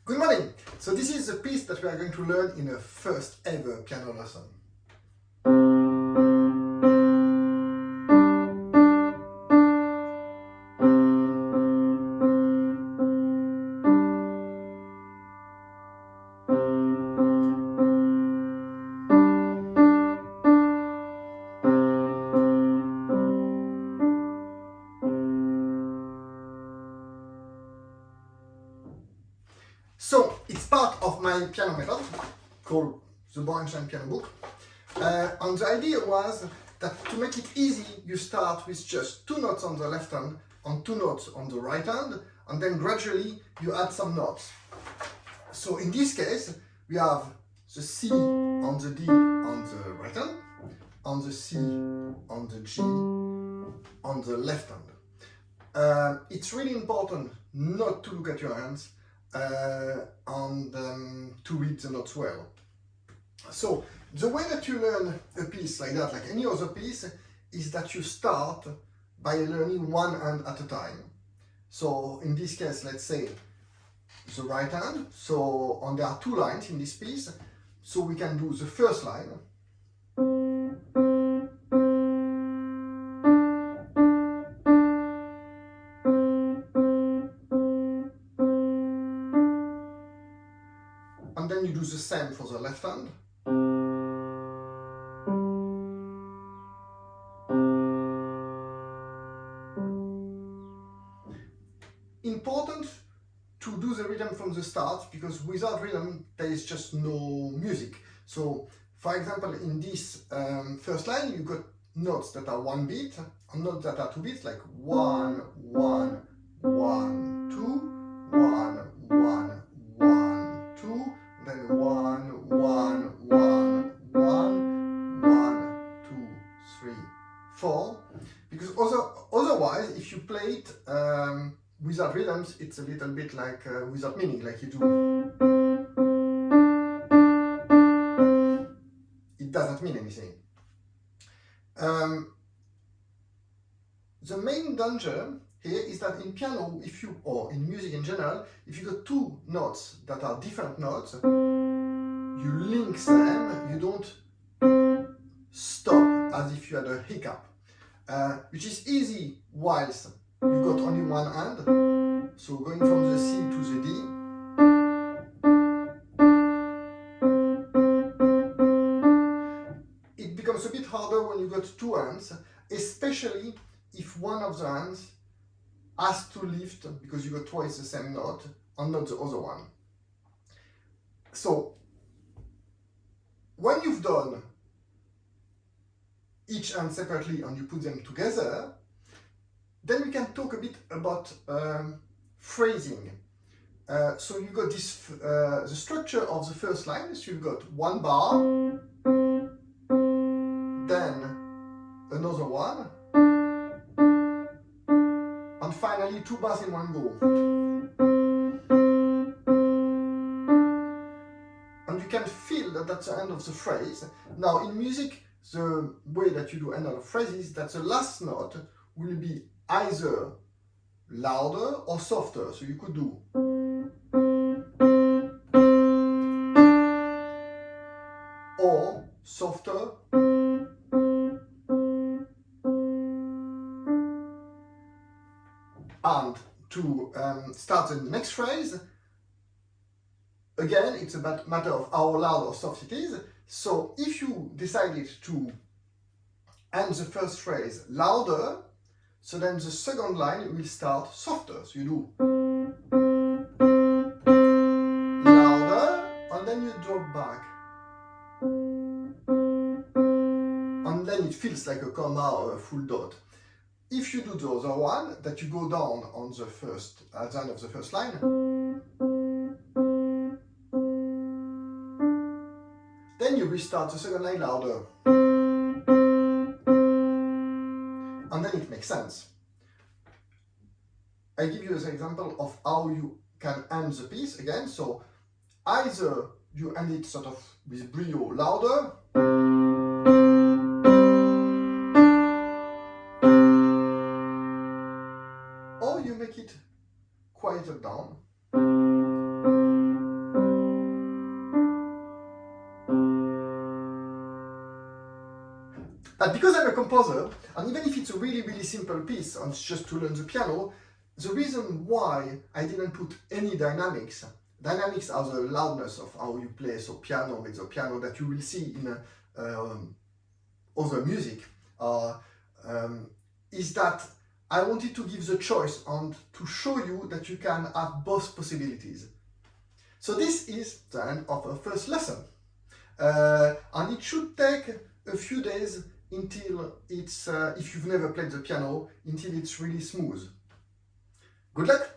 Good morning! So this is the piece that we are going to learn in a first ever piano lesson. So it's part of my piano method called the Borenstein Piano Book. And the idea was that to make it easy, you start with just 2 notes on the left hand and 2 notes on the right hand, and then gradually you add some notes. So in this case, we have the C and the D on the right hand, and the C and the G on the left hand. It's really important not to look at your hands and to read the notes well. So the way that you learn a piece like that, like any other piece, is that you start by learning one hand at a time. So in this case, let's say the right hand. So and there are 2 lines in this piece, so we can do the first line. And then you do the same for the left hand. Important to do the rhythm from the start, because without rhythm there is just no music. So for example, in this first line you got notes that are 1 beat and notes that are 2 beats, like 1, 1, 1, 2, 1, 1, 1, 2, then 1, 1, 1, 1, 1, 2, 3, 4. Because otherwise, if you play it without rhythms, it's a little bit like without meaning, like you do. It doesn't mean anything. The main danger here is that in piano, or in music in general, if you got 2 notes that are different notes, you link them, you don't stop as if you had a hiccup, which is easy whilst you got only one hand. So going from the C to the D, it becomes a bit harder when you got 2 hands, especially if one of the hands has to lift because you got twice the same note and not the other one. So when you've done each hand separately and you put them together, then we can talk a bit about phrasing. So you got this the structure of the first line. So you've got 1 bar, then another one, and finally 2 bars in one go. And you can feel that that's the end of the phrase. Now in music, the way that you do end of phrases, that the last note will be either louder or softer. So you could do or softer and to start the next phrase, again, it's a matter of how loud or soft it is. So if you decided to end the first phrase louder, so then the second line will start softer. So you do louder, and then you drop back. And then it feels like a comma or a full dot. If you do the other one, that you go down on the first, at the end of the first line, then you restart the second line louder. And then it makes sense. I give you an example of how you can end the piece again. So either you end it sort of with brio louder, or you make it quieter down. But because I'm a composer, and even if it's a really, really simple piece and it's just to learn the piano, the reason why I didn't put any dynamics are the loudness of how you play, so piano, mezzo piano, that you will see in other music, is that I wanted to give the choice and to show you that you can have both possibilities. So this is the end of our first lesson. And it should take a few days until it's, if you've never played the piano, until it's really smooth. Good luck!